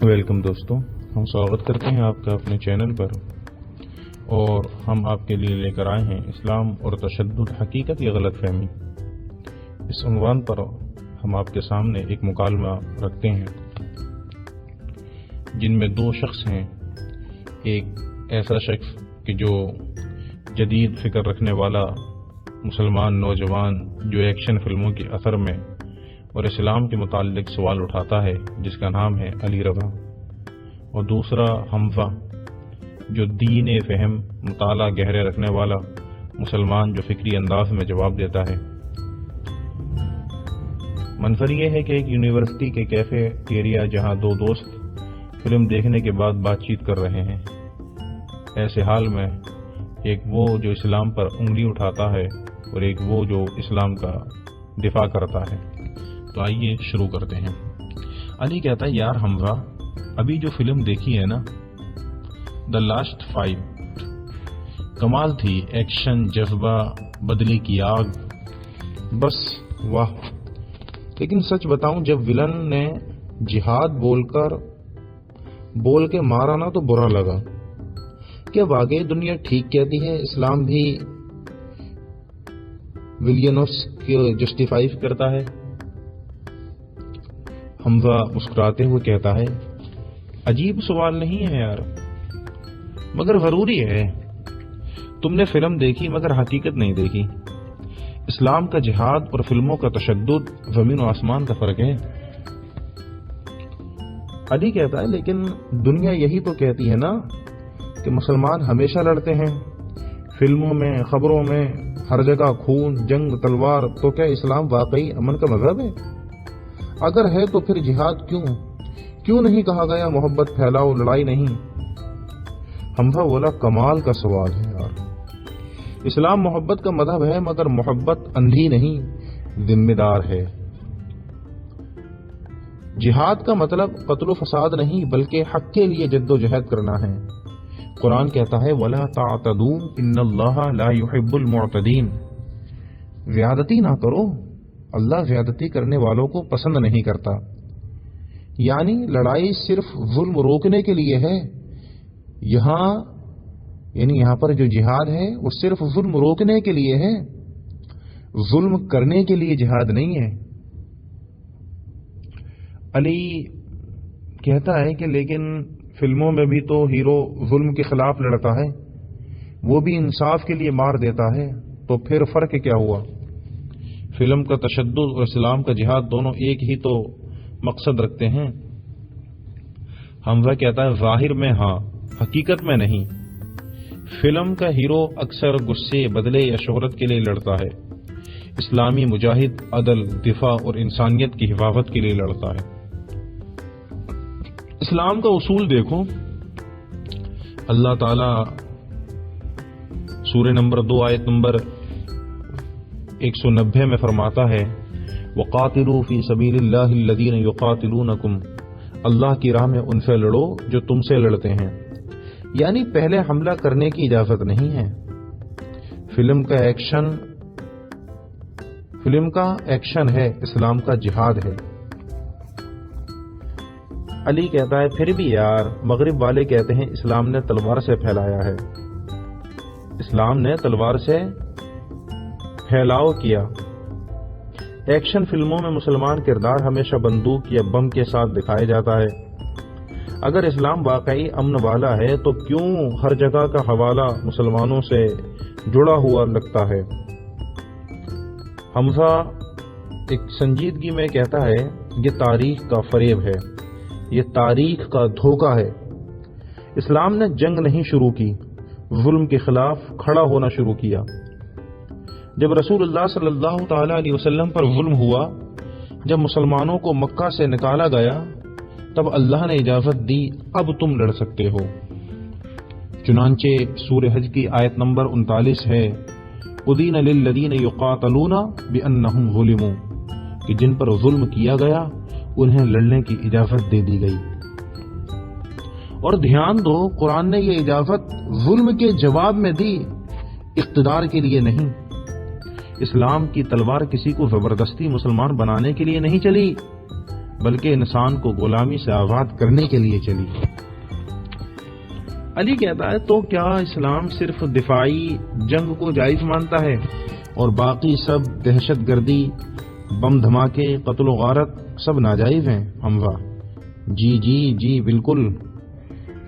Welcome دوستوں، ہم سواگت کرتے ہیں آپ کا اپنے چینل پر، اور ہم آپ کے لیے لے کر آئے ہیں اسلام اور تشدد، حقیقت یا غلط فہمی۔ اس عنوان پر ہم آپ کے سامنے ایک مکالمہ رکھتے ہیں جن میں دو شخص ہیں۔ ایک ایسا شخص کہ جو جدید فکر رکھنے والا مسلمان نوجوان جو ایکشن فلموں کے اثر میں اور اسلام کے متعلق سوال اٹھاتا ہے، جس کا نام ہے علی رضا، اور دوسرا حمزہ جو دین فہم مطالعہ گہرے رکھنے والا مسلمان جو فکری انداز میں جواب دیتا ہے۔ منظر یہ ہے کہ ایک یونیورسٹی کے کیفے ایریا جہاں دو دوست فلم دیکھنے کے بعد بات چیت کر رہے ہیں۔ ایسے حال میں ایک وہ جو اسلام پر انگلی اٹھاتا ہے اور ایک وہ جو اسلام کا دفاع کرتا ہے۔ تو آئیے شروع کرتے ہیں۔ علی کہتا ہے، یار حمزہ، ابھی جو فلم دیکھی ہے نا، دا لاسٹ فائٹ، کمال تھی، ایکشن، جذبہ، بدلے کی آگ، بس واہ۔ لیکن سچ بتاؤں، جب ولن نے جہاد بول کے مارا نا تو برا لگا۔ کیا واقعی دنیا ٹھیک کہتی ہے؟ اسلام بھی ولینوس کو جسٹیفائی کرتا ہے؟ حمزہ مسکراتے ہوئے کہتا ہے، عجیب سوال نہیں ہے یار، مگر ضروری ہے۔ تم نے فلم دیکھی مگر حقیقت نہیں دیکھی۔ اسلام کا جہاد اور فلموں کا تشدد زمین و آسمان کا فرق ہے۔ علی کہتا ہے، لیکن دنیا یہی تو کہتی ہے نا کہ مسلمان ہمیشہ لڑتے ہیں، فلموں میں، خبروں میں، ہر جگہ خون، جنگ، تلوار۔ تو کیا اسلام واقعی امن کا مذہب ہے؟ اگر ہے تو پھر جہاد کیوں نہیں کہا گیا محبت پھیلاؤ، لڑائی نہیں؟ حمزہ بولا، کمال کا سوال ہے یار۔ اسلام محبت کا مذہب ہے، مگر محبت اندھی نہیں، ذمہ دار ہے۔ جہاد کا مطلب قتل و فساد نہیں، بلکہ حق کے لیے جد و جہد کرنا ہے۔ قرآن کہتا ہے، وَلَا تَعْتَدُوا إِنَّ اللَّهَ لَا يُحِبُّ الْمُعْتَدِينَ، زیادتی نہ کرو، اللہ زیادتی کرنے والوں کو پسند نہیں کرتا۔ یعنی لڑائی صرف ظلم روکنے کے لیے ہے، یہاں پر جو جہاد ہے وہ صرف ظلم روکنے کے لیے ہے، ظلم کرنے کے لیے جہاد نہیں ہے۔ علی کہتا ہے کہ لیکن فلموں میں بھی تو ہیرو ظلم کے خلاف لڑتا ہے، وہ بھی انصاف کے لیے مار دیتا ہے، تو پھر فرق کیا ہوا؟ فلم کا تشدد اور اسلام کا جہاد دونوں ایک ہی تو مقصد رکھتے ہیں۔ حمزہ کہتا ہے، ظاہر میں ہاں، حقیقت میں نہیں۔ فلم کا ہیرو اکثر غصے، بدلے یا شہرت کے لیے لڑتا ہے، اسلامی مجاہد عدل، دفاع اور انسانیت کی حفاظت کے لیے لڑتا ہے۔ اسلام کا اصول دیکھو، اللہ تعالی سورہ نمبر 2 آیت نمبر 190 میں فرماتا ہے، وَقَاتِلُوا فِي سَبِيلِ اللَّهِ الَّذِينَ يُقَاتِلُونَكُمْ، اللہ کی راہ میں ان سے لڑو جو تم سے لڑتے ہیں۔ یعنی پہلے حملہ کرنے کی اجازت نہیں ہے۔ فلم کا ایکشن ہے، اسلام کا جہاد ہے۔ علی کہتا ہے، پھر بھی یار، مغرب والے کہتے ہیں اسلام نے تلوار سے پھیلایا ہے، اسلام نے تلوار سے پھیلاؤ کیا۔ ایکشن فلموں میں مسلمان کردار ہمیشہ بندوق یا بم کے ساتھ دکھایا جاتا ہے۔ اگر اسلام واقعی امن والا ہے تو کیوں ہر جگہ کا حوالہ مسلمانوں سے جڑا ہوا لگتا ہے؟ حمزہ ایک سنجیدگی میں کہتا ہے، یہ تاریخ کا فریب ہے، یہ تاریخ کا دھوکہ ہے۔ اسلام نے جنگ نہیں شروع کی، ظلم کے خلاف کھڑا ہونا شروع کیا۔ جب رسول اللہ صلی اللہ تعالی علیہ وسلم پر ظلم ہوا، جب مسلمانوں کو مکہ سے نکالا گیا، تب اللہ نے اجازت دی، اب تم لڑ سکتے ہو۔ چنانچہ سورہ حج کی آیت نمبر 39 ہے، اُذِنَ لِلَّذِينَ يُقَاتَلُونَ بِأَنَّهُمْ ظُلِمُوا، کہ جن پر ظلم کیا گیا انہیں لڑنے کی اجازت دے دی گئی۔ اور دھیان دو، قرآن نے یہ اجازت ظلم کے جواب میں دی، اقتدار کے لیے نہیں۔ اسلام کی تلوار کسی کو زبردستی مسلمان بنانے کے لیے نہیں چلی، بلکہ انسان کو غلامی سے آزاد کرنے کے لیے چلی۔ علی کہتا ہے تو کیا اسلام صرف دفاعی جنگ کو جائز مانتا ہے اور باقی سب دہشت گردی، بم دھماکے، قتل و غارت سب ناجائز ہیں؟ حمزہ: جی جی جی بالکل۔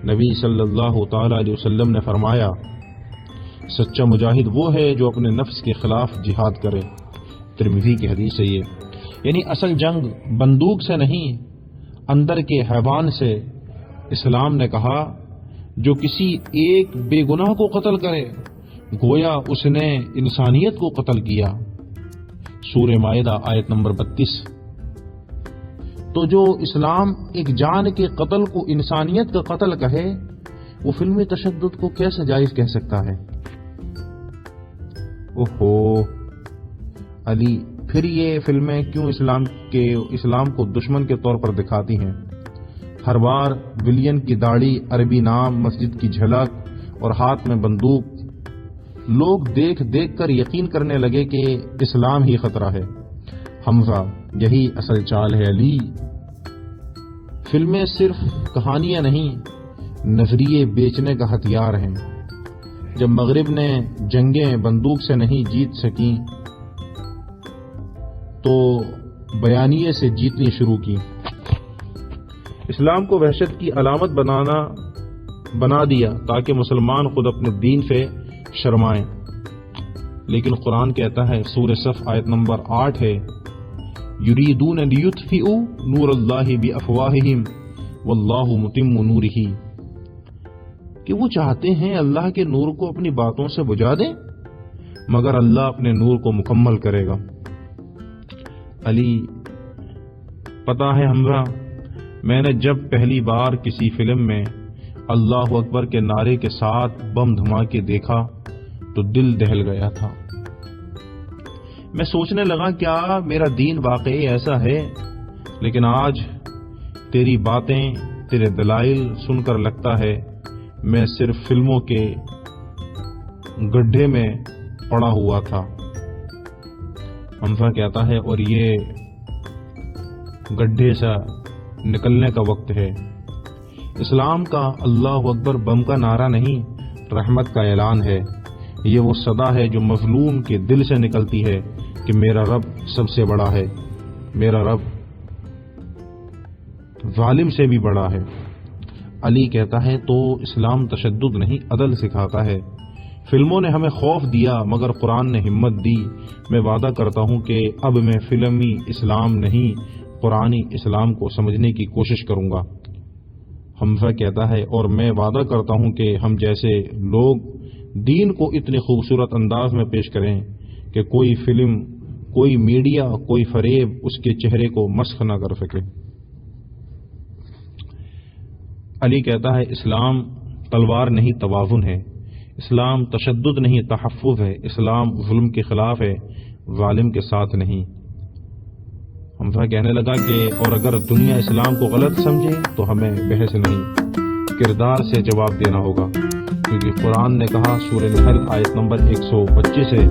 نبی صلی اللہ تعالی علیہ وسلم نے فرمایا، سچا مجاہد وہ ہے جو اپنے نفس کے خلاف جہاد کرے۔ ترمذی کی حدیث ہے یہ۔ یعنی اصل جنگ بندوق سے نہیں، اندر کے حیوان سے۔ اسلام نے کہا جو کسی ایک بے گناہ کو قتل کرے گویا اس نے انسانیت کو قتل کیا۔ سورہ مائدہ آیت نمبر 32۔ تو جو اسلام ایک جان کے قتل کو انسانیت کا قتل کہے، وہ فلمی تشدد کو کیسے جائز کہہ سکتا ہے؟ اوہو علی، پھر یہ فلمیں کیوں اسلام کو دشمن کے طور پر دکھاتی ہیں؟ ہر بار ولین کی داڑھی، عربی نام، مسجد کی جھلک اور ہاتھ میں بندوق، لوگ دیکھ دیکھ کر یقین کرنے لگے کہ اسلام ہی خطرہ ہے۔ حمزہ: یہی اصل چال ہے علی۔ فلمیں صرف کہانیاں نہیں، نظریے بیچنے کا ہتھیار ہیں۔ جب مغرب نے جنگیں بندوق سے نہیں جیت سکیں تو بیانیے سے جیتنی شروع کی۔ اسلام کو وحشت کی علامت بنا دیا تاکہ مسلمان خود اپنے دین سے شرمائیں۔ لیکن قرآن کہتا ہے، سورہ صف آیت نمبر 8 ہے، یریدون لیطفئوا نور اللہ بافواہہم واللہ متم نورہ، کہ وہ چاہتے ہیں اللہ کے نور کو اپنی باتوں سے بجھا دیں مگر اللہ اپنے نور کو مکمل کرے گا۔ علی: پتہ ہے حمزہ، میں نے جب پہلی بار کسی فلم میں اللہ اکبر کے نعرے کے ساتھ بم دھماکے دیکھا تو دل دہل گیا تھا۔ میں سوچنے لگا کیا میرا دین واقعی ایسا ہے؟ لیکن آج تیری باتیں، تیرے دلائل سن کر لگتا ہے میں صرف فلموں کے گڈھے میں پڑا ہوا تھا۔ حمزہ کہتا ہے اور یہ گڈھے سے نکلنے کا وقت ہے۔ اسلام کا اللہ اکبر بم کا نعرہ نہیں، رحمت کا اعلان ہے۔ یہ وہ صدا ہے جو مظلوم کے دل سے نکلتی ہے کہ میرا رب سب سے بڑا ہے، میرا رب ظالم سے بھی بڑا ہے۔ علی کہتا ہے تو اسلام تشدد نہیں، عدل سکھاتا ہے۔ فلموں نے ہمیں خوف دیا مگر قرآن نے ہمت دی۔ میں وعدہ کرتا ہوں کہ اب میں فلمی اسلام نہیں، قرآنی اسلام کو سمجھنے کی کوشش کروں گا۔ حمزہ کہتا ہے اور میں وعدہ کرتا ہوں کہ ہم جیسے لوگ دین کو اتنے خوبصورت انداز میں پیش کریں کہ کوئی فلم، کوئی میڈیا، کوئی فریب اس کے چہرے کو مسخ نہ کر سکے۔ علی کہتا ہے اسلام تلوار نہیں، توازن ہے۔ اسلام تشدد نہیں، تحفظ ہے۔ اسلام ظلم کے خلاف ہے، ظالم کے ساتھ نہیں۔ حمزہ کہنے لگا کہ اور اگر دنیا اسلام کو غلط سمجھے تو ہمیں بحث نہیں، کردار سے جواب دینا ہوگا، کیونکہ قرآن نے کہا سورہ نحل آیت نمبر 125 ہے،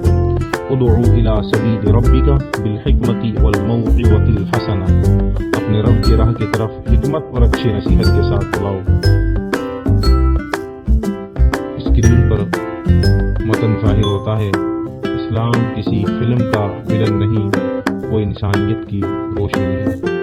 ادعو الی سبیل ربک بالحکمۃ والموعظۃ الحسنہ، اپنے رب کی راہ کی طرف حکمت اور اچھی نصیحت کے ساتھ بلاؤ۔ اسکرین پر متن ظاہر ہوتا ہے، اسلام کسی فلم کا ویلن نہیں، وہ انسانیت کی روشنی ہے۔